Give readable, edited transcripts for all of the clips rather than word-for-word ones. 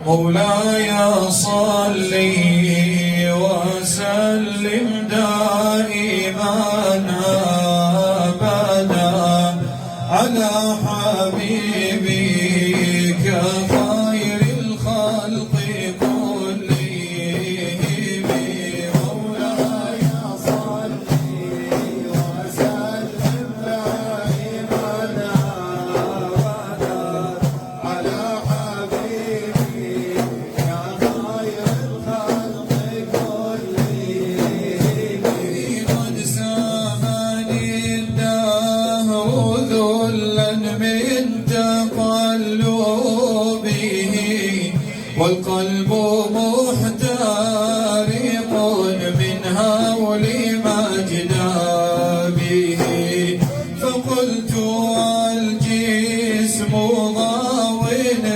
مولاي صل وسلم دائما أبدا على حبيبك خير الخلق كلهم. مولاي صل وسلم دائما أبدا على والقلب محترق من هول مجدبه، فقلت الجسم ضاو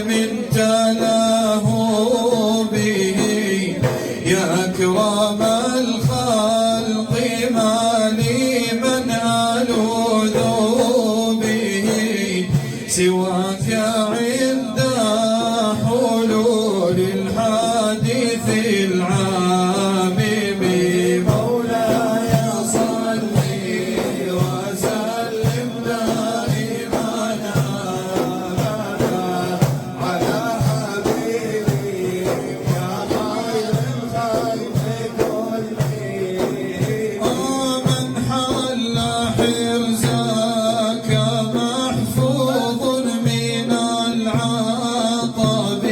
من تلهبه، يا أكرم الخلق ما لي من ألوذ به سواك عند حلول الحادث العامم. مولاي صل وسلم دائما أبدا على حبيبك يا خير الخلق كلهم. من حل حرزك محفوظ من العطب،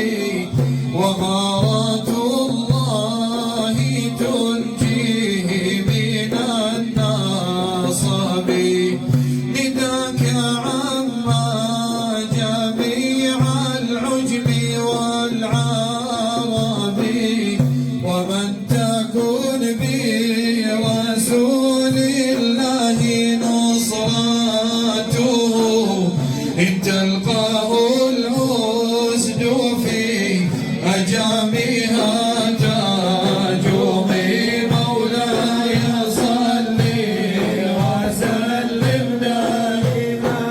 وغارة الله تنجيه من النصب. نداك عما جميع العجم والعرب، ومن تكن برسول الله نصرته، إن تلقاه الأسد في أجامها تجومي. مولاي صل وسلم دائما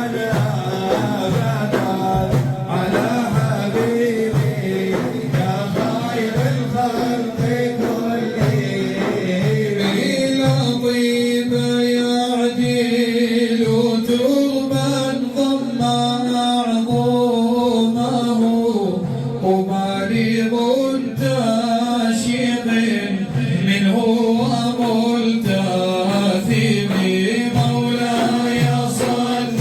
أبدا على حبيبك يا خير الخلق كلهم. إلى طيب يعدل تربا ضم أعظمه، ومريض تاشق منه وملتثم. مولاي صل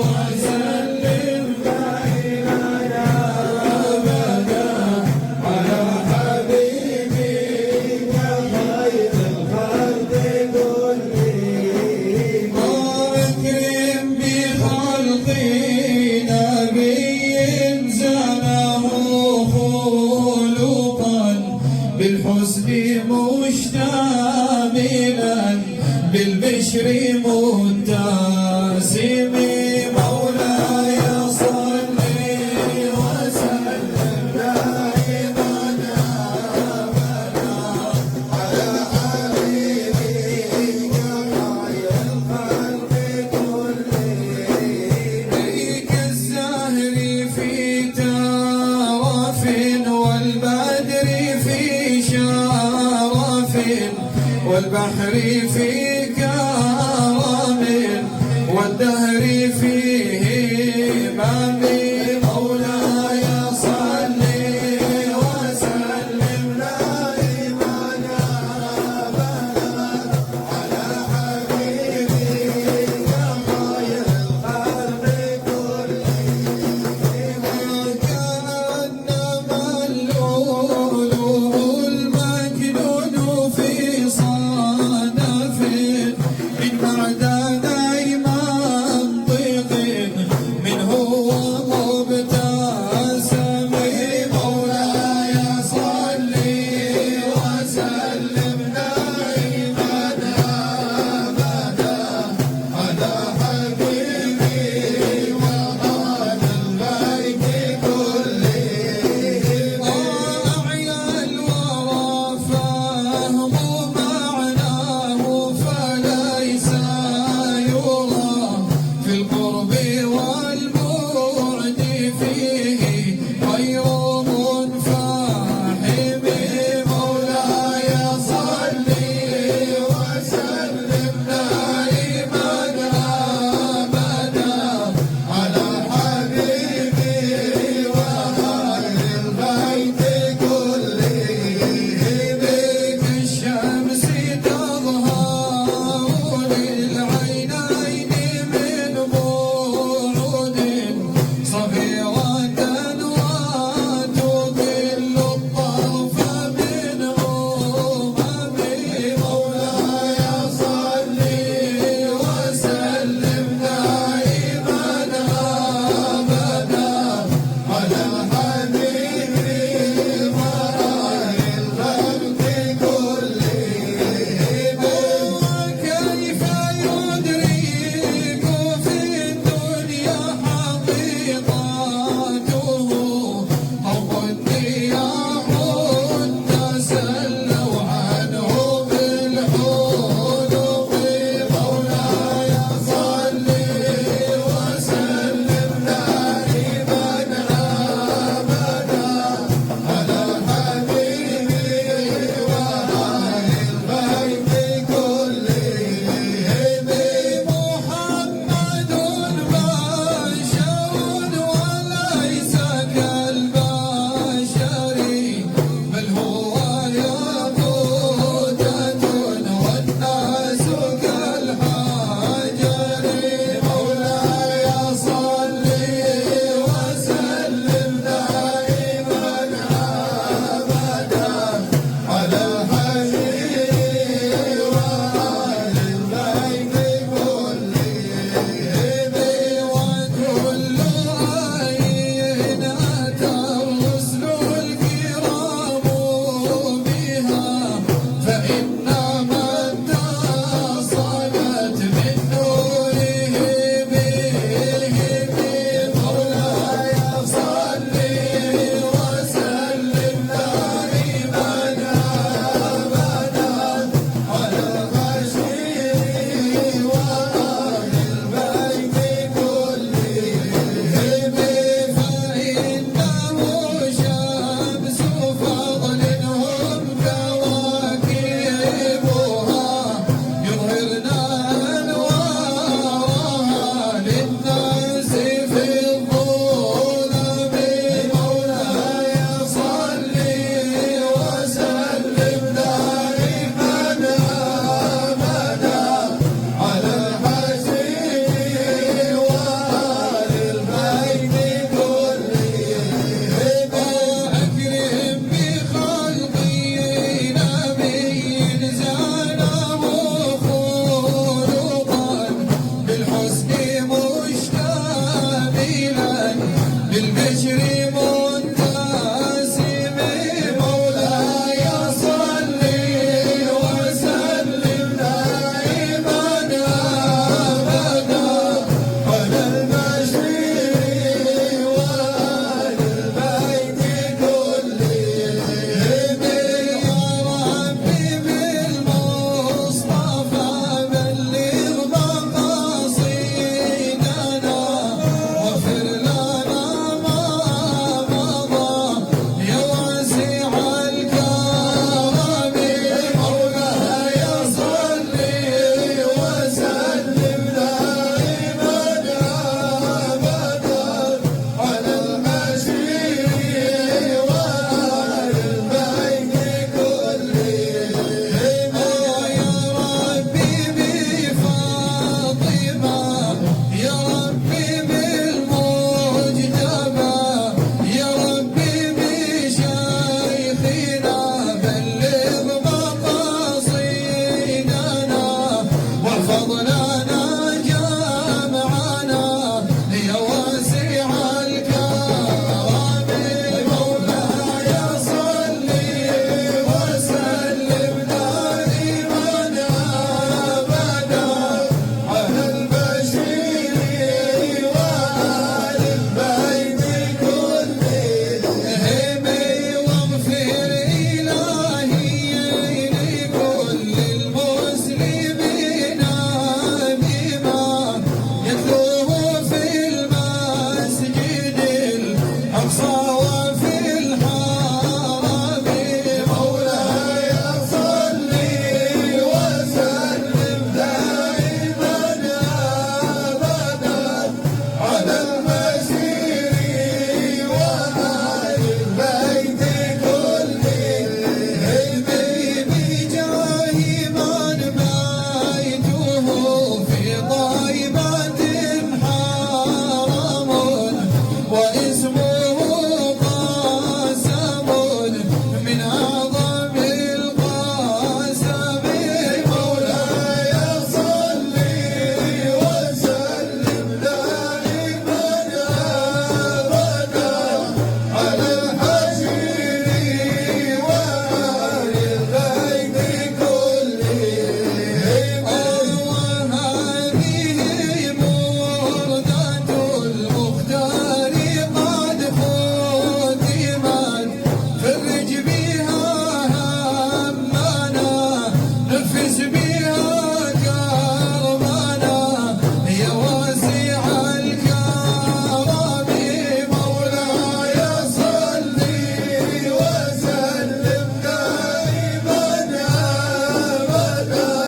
وسلم دائما أبدا على حبيبك خير الخلق كلهم. واكرم بخلق نبي زنه خلقا بالحسن مشتملا بالبشر متسم. مولاي صل وسلم دائما أبدا على حبيبك خير الخلق كلهم. كالزهر في ترف والبدر في شرف، والبحر في كرم والدهر في